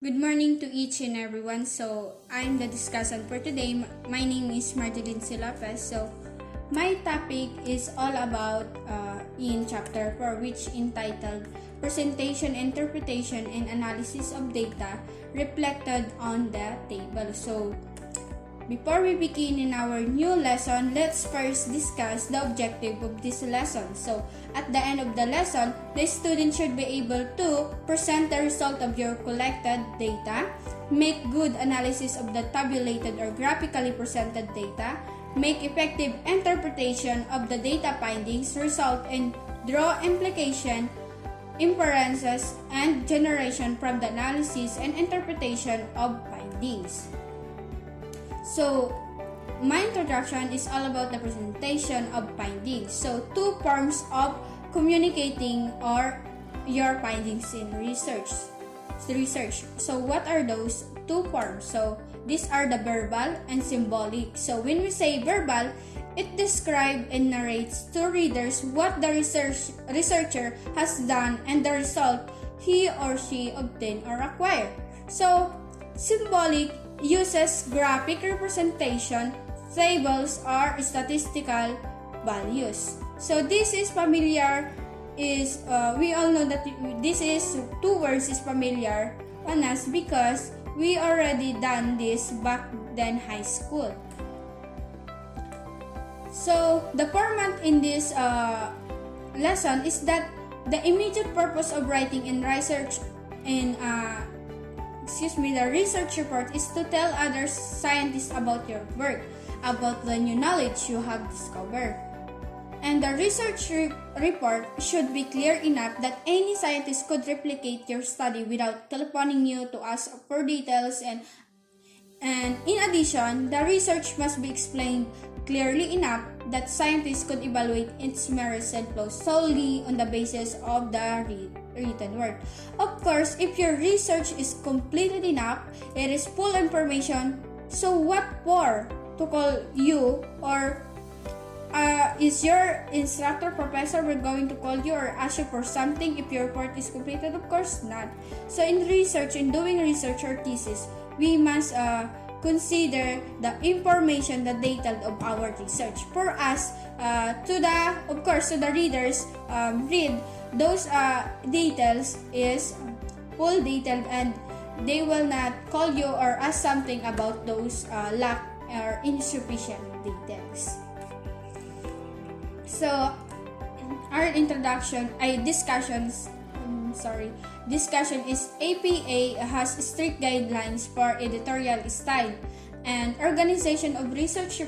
Good morning to each and everyone. So, I'm the discussant for today. My name is Marjeline Silapes. So, my topic is all about in chapter 4, which entitled Presentation, Interpretation, and Analysis of Data Reflected on the Table. So, before we begin in our new lesson, let's first discuss the objective of this lesson. So, at the end of the lesson, the student should be able to present the result of your collected data, make good analysis of the tabulated or graphically presented data, make effective interpretation of the data findings, result, and draw implication, inferences, and generation from the analysis and interpretation of findings. So, my introduction is all about the presentation of findings. So, two forms of communicating or your findings in research. So, what are those two forms? So, these are the verbal and symbolic. So, when we say verbal, it describes and narrates to readers what the researcher has done and the result he or she obtained or acquired. So, symbolic uses graphic representation, tables, or statistical values. So this is familiar. We all know that this is two words is familiar on us because we already done this back then high school. So the format in this lesson is that the immediate purpose of writing and research in the research report is to tell other scientists about your work, about the new knowledge you have discovered. And the research report should be clear enough that any scientist could replicate your study without telephoning you to ask for details, and in addition, the research must be explained clearly enough that scientists could evaluate its merits and flaws solely on the basis of the written word. Of course, if your research is completed enough, it is full information, so what for to call you, or is your instructor, professor, we're going to call you or ask you for something if your report is completed? Of course not. So in doing research or thesis, we must consider the information, the data of our research. For us, to the readers, read those details is full detail, and they will not call you or ask something about those lack or insufficient details. So, our discussion is APA has strict guidelines for editorial style and organization of research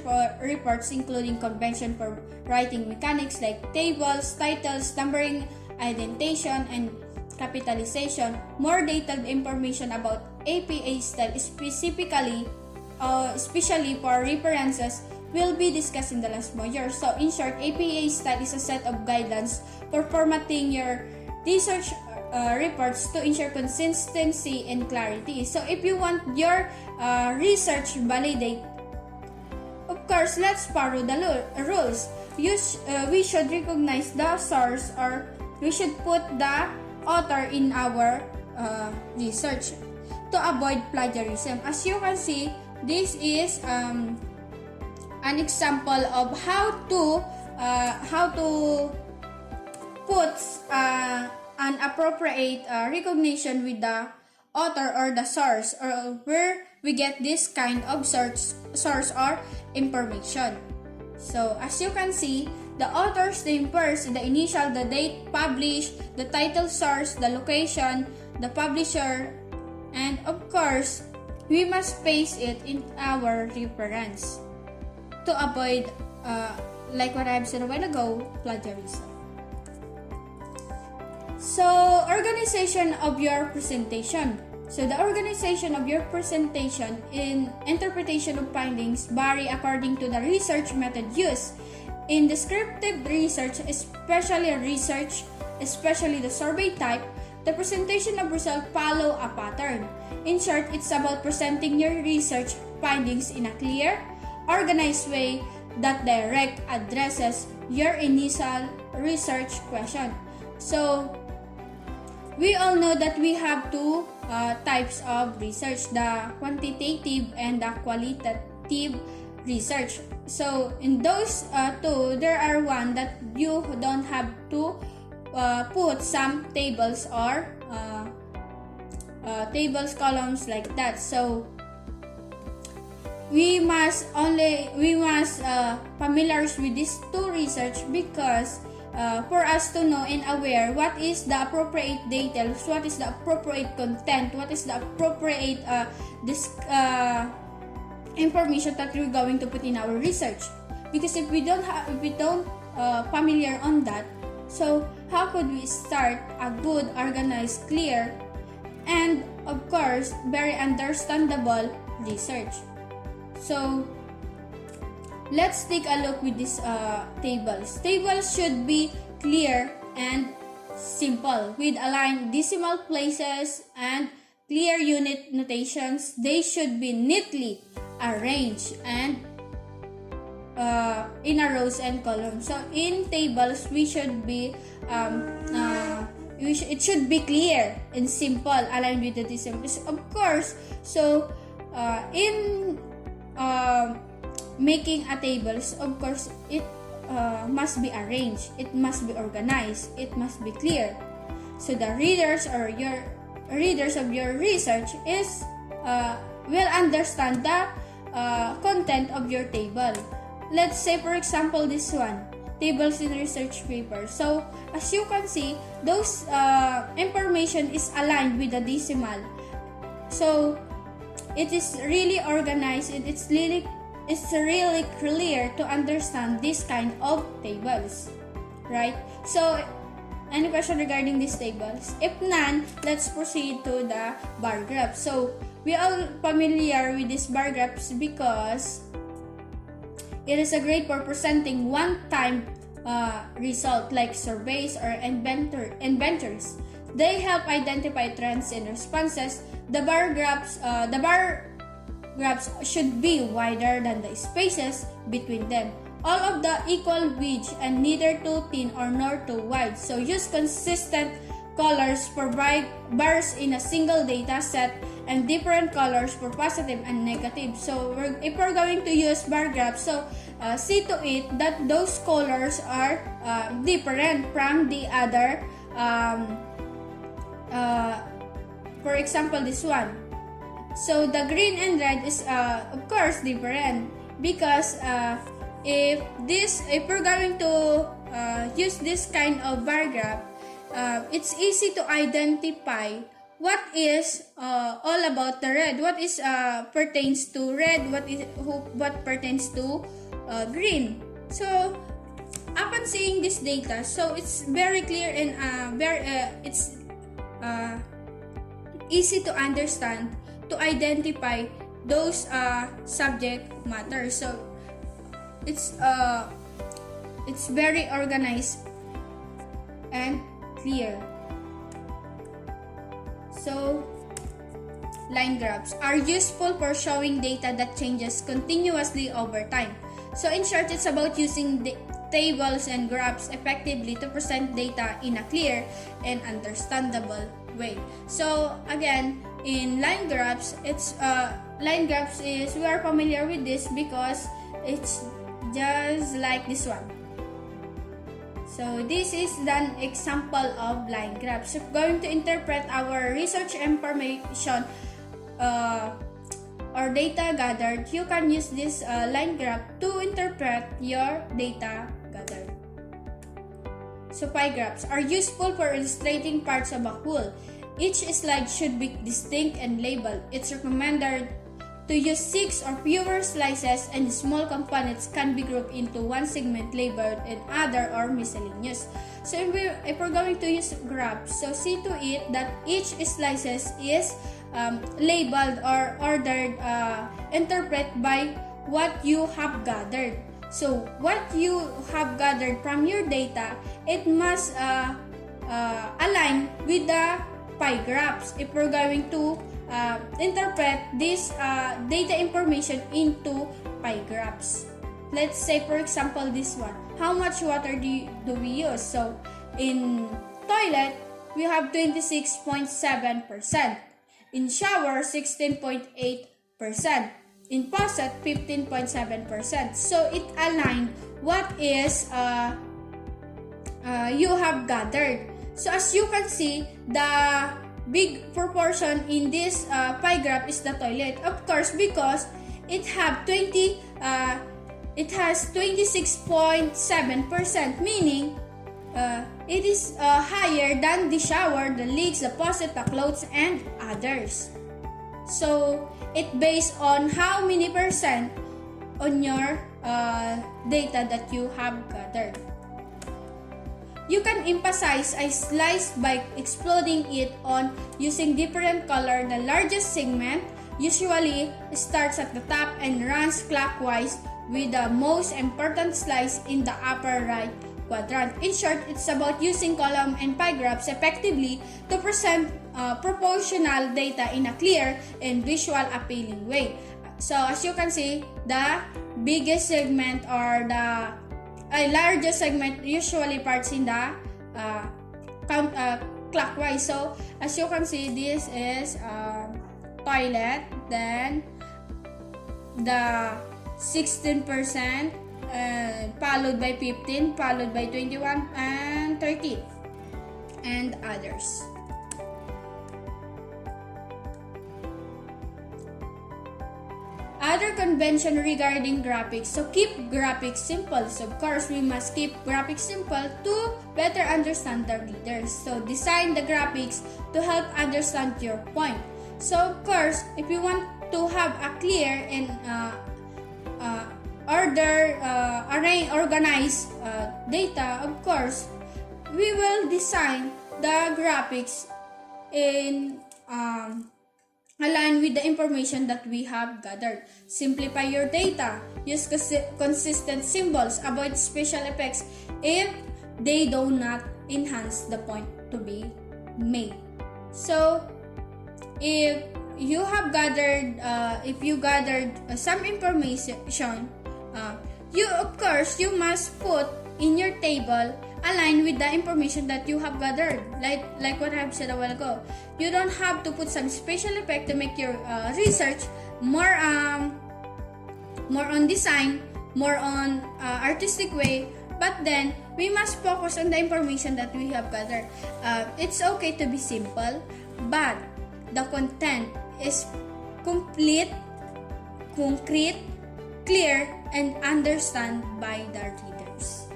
reports, including convention for writing mechanics like tables, titles, numbering, indentation, and capitalization. More detailed information about APA style, especially for references, will be discussed in the last module. So, in short, APA style is a set of guidelines for formatting your research reports to ensure consistency and clarity. So, if you want your research validate, of course, let's follow the rules. We should recognize the source, or we should put the author in our research to avoid plagiarism. As you can see, this is an example of how to put an appropriate recognition with the author or the source, or where we get this kind of source or information. So as you can see, the author's name first, the initial, the date published, the title, source, the location, the publisher, and of course, we must paste it in our reference to avoid, like what I've said a while ago, plagiarism. So, organization of your presentation. So, the organization of your presentation in interpretation of findings vary according to the research method used. In descriptive research, especially the survey type, the presentation of results follow a pattern. In short, it's about presenting your research findings in a clear, organized way that direct addresses your initial research question. So, we all know that we have to types of research, the quantitative and the qualitative research. So in those two, there are one that you don't have to put some tables or tables, columns like that. So we must familiar with these two research because for us to know and aware what is the appropriate details, what is the appropriate content, what is the appropriate information that we're going to put in our research. Because if we don't familiar on that, so how could we start a good, organized, clear, and of course very understandable research? So let's take a look with these tables. Tables should be clear and simple with aligned decimal places and clear unit notations. They should be neatly arranged and in a rows and columns. So in tables, we should be it should be clear and simple, aligned with the decimals, of course. So in making a tables, of course, it must be arranged, it must be organized, it must be clear, so the readers or your readers of your research is will understand the content of your table. Let's say for example this one, tables in research paper. So as you can see, those information is aligned with the decimal, so it is really organized, it's really clear to understand this kind of tables, right? So any question regarding these tables? If none, let's proceed to the bar graph. So we are familiar with these bar graphs because it is a great for presenting one-time result like surveys or inventors. They help identify trends and responses. The bar graphs should be wider than the spaces between them. All of the equal width and neither too thin or nor too wide. So use consistent colors for bars in a single data set and different colors for positive and negative. So if we're going to use bar graphs, so see to it that those colors are different from the other. For example, this one. So the green and red is of course different because if we're going to use this kind of bar graph, it's easy to identify what is all about the red, what is pertains to red, what pertains to green. So upon seeing this data, so it's very clear and it's easy to understand, to identify those subject matter. So it's very organized and clear. So line graphs are useful for showing data that changes continuously over time. So in short, it's about using the tables and graphs effectively to present data in a clear and understandable way. So again, in line graphs, we are familiar with this because it's just like this one. So this is an example of line graphs. If going to interpret our research information or data gathered, you can use this line graph to interpret your data gathered. So pie graphs are useful for illustrating parts of a whole. Each slide should be distinct and labeled. It's recommended to use 6 or fewer slices, and small components can be grouped into one segment labeled and other or miscellaneous. So if we're going to use graphs, so see to it that each slices is labeled or ordered, interpret by what you have gathered. So what you have gathered from your data, it must align with the pie graphs if we're going to interpret this data information into pie graphs. Let's say for example this one. How much water do we use? So in toilet, we have 26.7%. In shower, 16.8%. In faucet, 15.7%. So it aligned what is you have gathered. So as you can see, the big proportion in this pie graph is the toilet. Of course, because it has 26.7%, meaning it is higher than the shower, the leaks, the faucet, the clothes, and others. So it based on how many percent on your data that you have gathered. You can emphasize a slice by exploding it on using different color. The largest segment usually starts at the top and runs clockwise with the most important slice in the upper right quadrant. In short, it's about using column and pie graphs effectively to present proportional data in a clear and visual appealing way. So as you can see, the biggest segment or the largest segment usually parts in the clockwise. So as you can see, this is toilet, then the 16%, followed by 15, followed by 21 and 13, and others. Other convention regarding graphics. So keep graphics simple. So of course, we must keep graphics simple to better understand the readers. So design the graphics to help understand your point. So of course, if you want to have a clear and organized data, of course, we will design the graphics in align with the information that we have gathered. Simplify your data. Use consistent symbols. Avoid special effects if they do not enhance the point to be made. So, if you have gathered, some information, you of course you must put in your table align with the information that you have gathered. Like what I have said a while ago, you don't have to put some special effect to make your research more on design, more on artistic way. But then we must focus on the information that we have gathered. It's okay to be simple, but the content is complete, concrete, clear, and understand by the readers.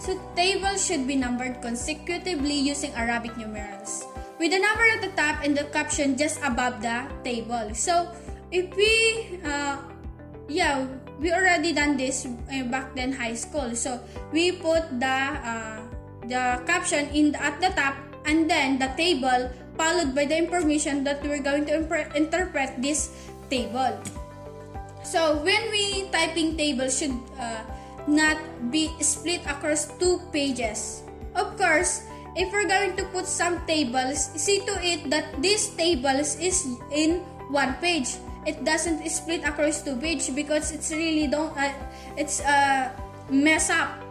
So tables should be numbered consecutively using Arabic numerals, with the number at the top and the caption just above the table. So if we we already done this back then high school. So we put the caption at the top, and then the table followed by the information that we're going to interpret this table. So when we typing table should not be split across 2 pages. Of course, if we're going to put some tables, see to it that this tables is in 1 page. It doesn't split across 2 pages because it's really mess up.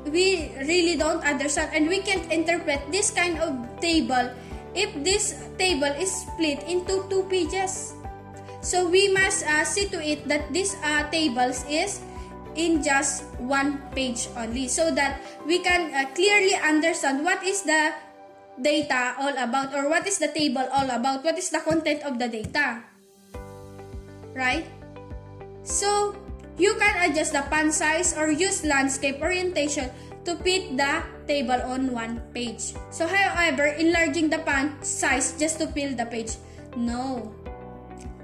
We really don't understand, and we can't interpret this kind of table if this table is split into 2 pages. So we must see to it that this tables is in just 1 page only, so that we can clearly understand what is the data all about, or what is the table all about, what is the content of the data, right? So you can adjust the font size or use landscape orientation to fit the table on 1 page. So however, enlarging the font size just to fill the page, no.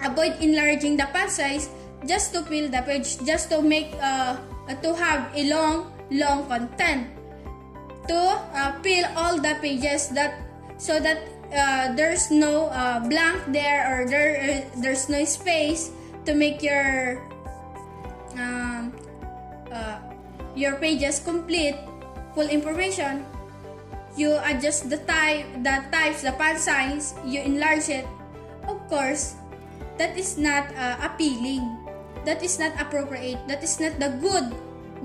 Avoid enlarging the font size just to fill the page, just to make to have a long content, to fill all the pages, so that there's no blank there, or there's no space to make your pages complete, full information. You adjust the types, the font size, you enlarge it. Of course, that is not appealing. That is not appropriate. That is not the good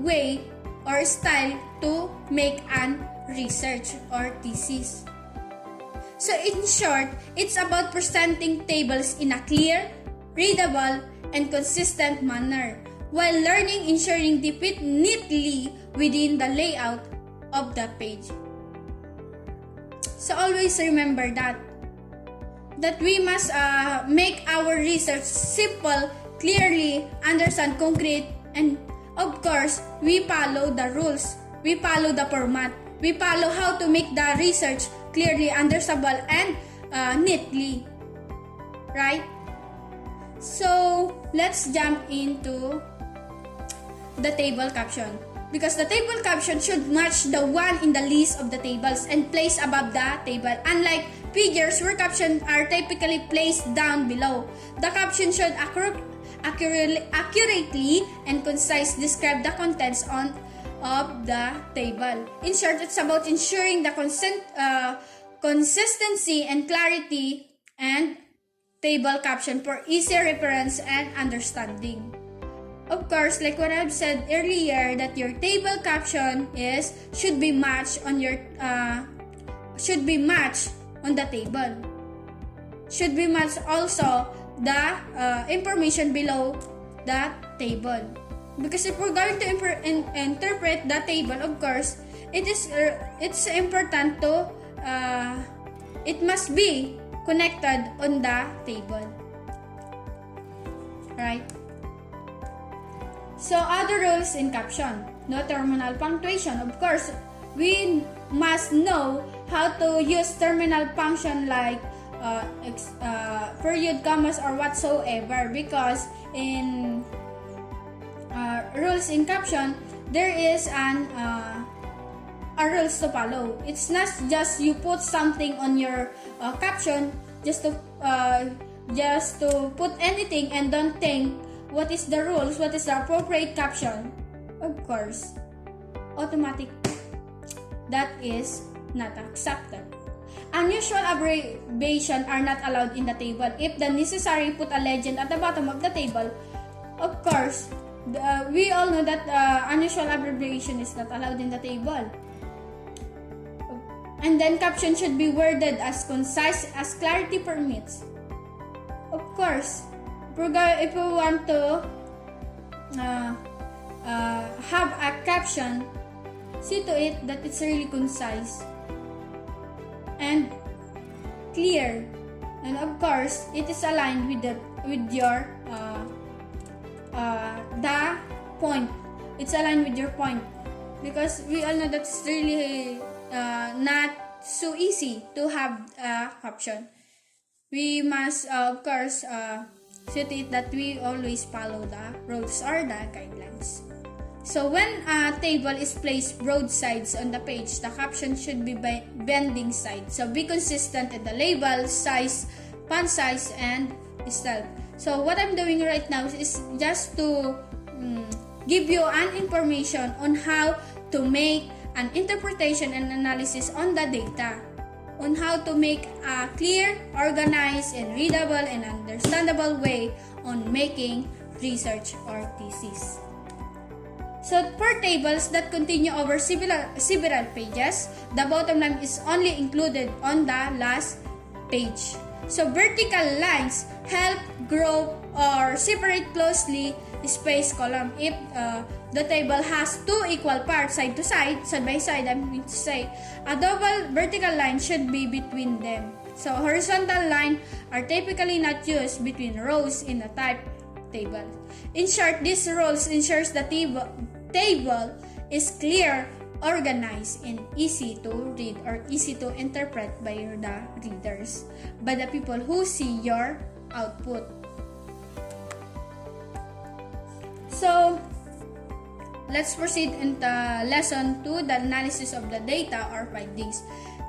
way or style to make an research or thesis. So in short, it's about presenting tables in a clear, readable, and consistent manner, while learning ensuring they fit neatly within the layout of the page. So always remember that we must make our research simple, clearly, understand, concrete, and of course, we follow the rules, we follow the format, we follow how to make the research clearly understandable and neatly, right? So let's jump into the table caption, because the table caption should match the one in the list of the tables and placed above the table, unlike figures where captions are typically placed down below. The caption should accurately and concise describe the contents of the table. In short, it's about ensuring the consistency and clarity and table caption for easy reference and understanding. Of course, like what I've said earlier, that your table caption should be matched on the table. Should be matched also the information below the table. Because if we're going to interpret the table, of course, it's important to it must be connected on the table, right? So other rules in caption: no terminal punctuation. Of course, we must know how to use terminal punctuation like period, commas, or whatsoever, because in rules in caption there is a rules to follow. It's not just you put something on your caption just to put anything and don't think what is the rules, what is the appropriate caption. Of course, automatic, that is not accepted. Unusual abbreviations are not allowed in the table. If the necessary, put a legend at the bottom of the table. Of course, we all know that unusual abbreviation is not allowed in the table. And then caption should be worded as concise as clarity permits. Of course, if we want to have a caption, see to it that it's really concise and clear, and of course it is aligned with your the point. It's aligned with your point, because we all know that it's really not so easy to have a caption. We must of course see to it that we always follow the rules or the guidelines. So when a table is placed broadsides on the page, the caption should be bending side. So be consistent in the label, size, font size, and style. So what I'm doing right now is just to give you an information on how to make an interpretation and analysis on the data, on how to make a clear, organized, and readable and understandable way on making research or thesis. So for tables that continue over several pages, the bottom line is only included on the last page. So vertical lines help group or separate closely spaced column. If the table has two equal parts side by side, I mean to say, a double vertical line should be between them. So horizontal lines are typically not used between rows in a type table. In short, these rules ensures the table is clear, organized, and easy to read or easy to interpret by the readers, by the people who see your output. So let's proceed into lesson 2, the analysis of the data or findings.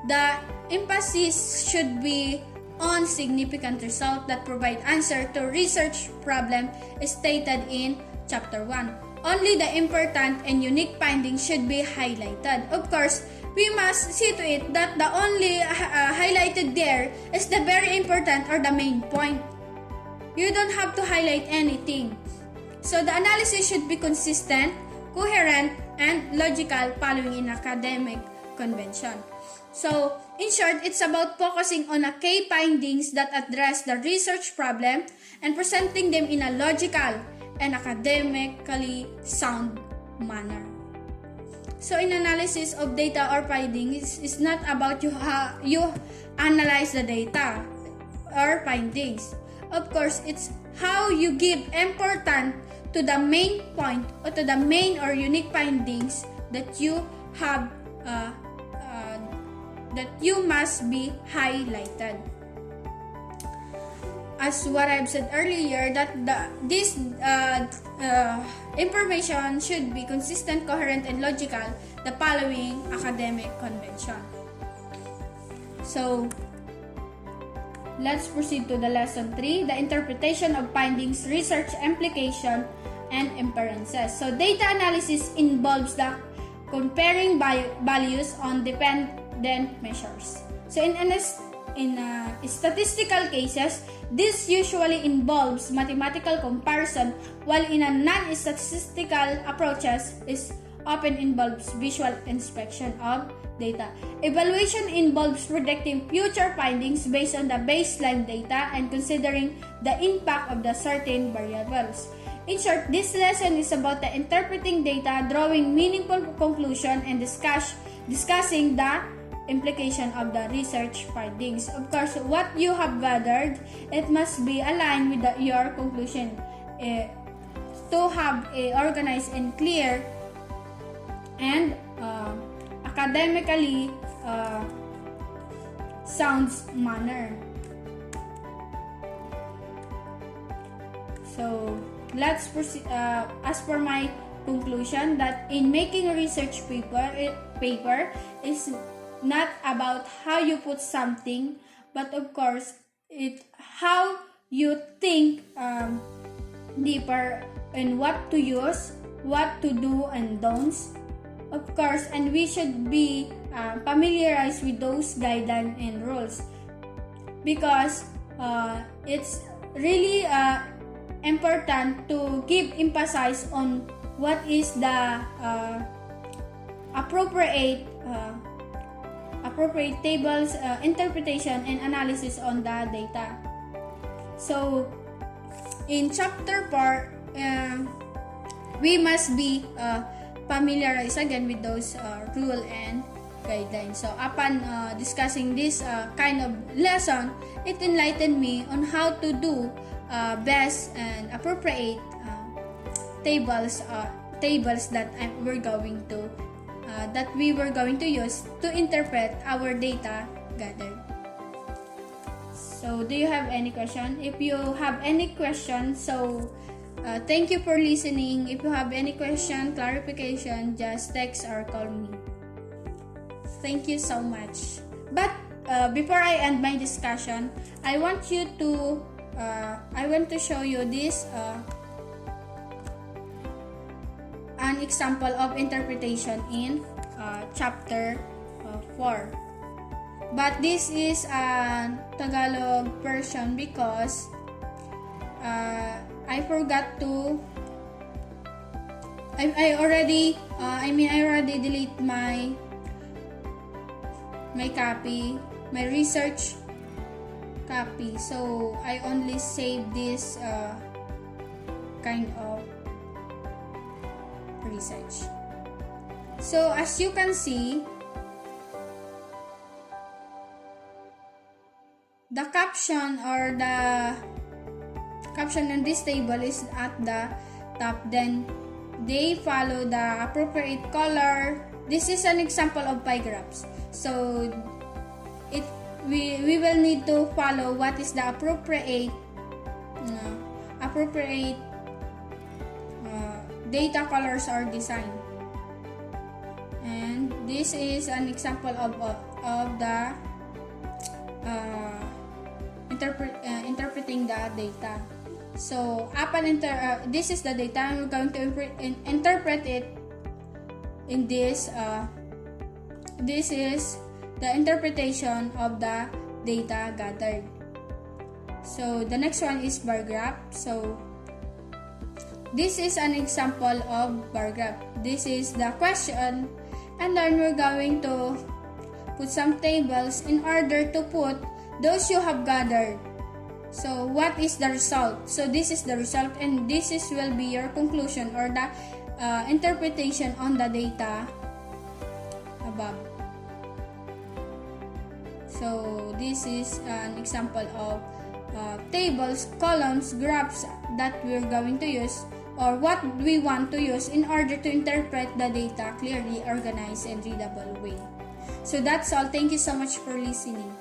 The emphasis should be on significant results that provide answer to research problem stated in chapter 1. Only the important and unique findings should be highlighted. Of course, we must see to it that the only highlighted there is the very important or the main point. You don't have to highlight anything. So the analysis should be consistent, coherent, and logical following in academic convention. So, in short, it's about focusing on a key findings that address the research problem and presenting them in a logical and academically sound manner. So, in analysis of data or findings, it's not about you analyze the data or findings. Of course, it's how you give importance to the main point or to the main or unique findings that you have that you must be highlighted. As what I've said earlier, that this information should be consistent, coherent, and logical, the following academic convention. So, let's proceed to the lesson 3, the interpretation of findings, research, implication, and inferences. So, data analysis involves the comparing values on dependent measures. So, in statistical cases, this usually involves mathematical comparison, while in a non-statistical approaches, is often involves visual inspection of data. Evaluation involves predicting future findings based on the baseline data and considering the impact of the certain variables. In short, this lesson is about the interpreting data, drawing meaningful conclusion, and discussing the implication of the research findings. Of course, what you have gathered, it must be aligned with your conclusion to have a organized and clear and academically sound manner. So, let's proceed. As for my conclusion, that in making a research paper is not about how you put something, but of course, how you think deeper in what to use, what to do and don'ts. Of course, and we should be familiarized with those guidelines and rules, because it's really important to give emphasis on what is the appropriate tables, interpretation, and analysis on the data. So, in chapter 4, we must be familiarized again with those rule and guidelines. So, upon discussing this kind of lesson, it enlightened me on how to do best and appropriate tables that we were going to use to interpret our data gathered. So, do you have any question? If you have any question, so thank you for listening. If you have any question, clarification, just text or call me. Thank you so much. But before I end my discussion, I want to show you this an example of interpretation in chapter 4. But this is a Tagalog version because I forgot to. I already delete my copy, my research copy. So I only save this kind of research. So as you can see, the caption or the caption in this table is at the top, then they follow the appropriate color. This is an example of pie graphs. So we will need to follow what is the appropriate data colors or design. And this is an example of the interpreting the data. So this is the data. I'm going to interpret it in this. This is the interpretation of the data gathered. So the next one is bar graph. So this is an example of bar graph. This is the question And then we're going to put some tables in order to put those you have gathered. So what is the result? So this is the result, and this will be your conclusion or the interpretation on the data above. So this is an example of tables, columns, graphs that we're going to use, or what we want to use in order to interpret the data clearly, organized, and readable way. So that's all. Thank you so much for listening.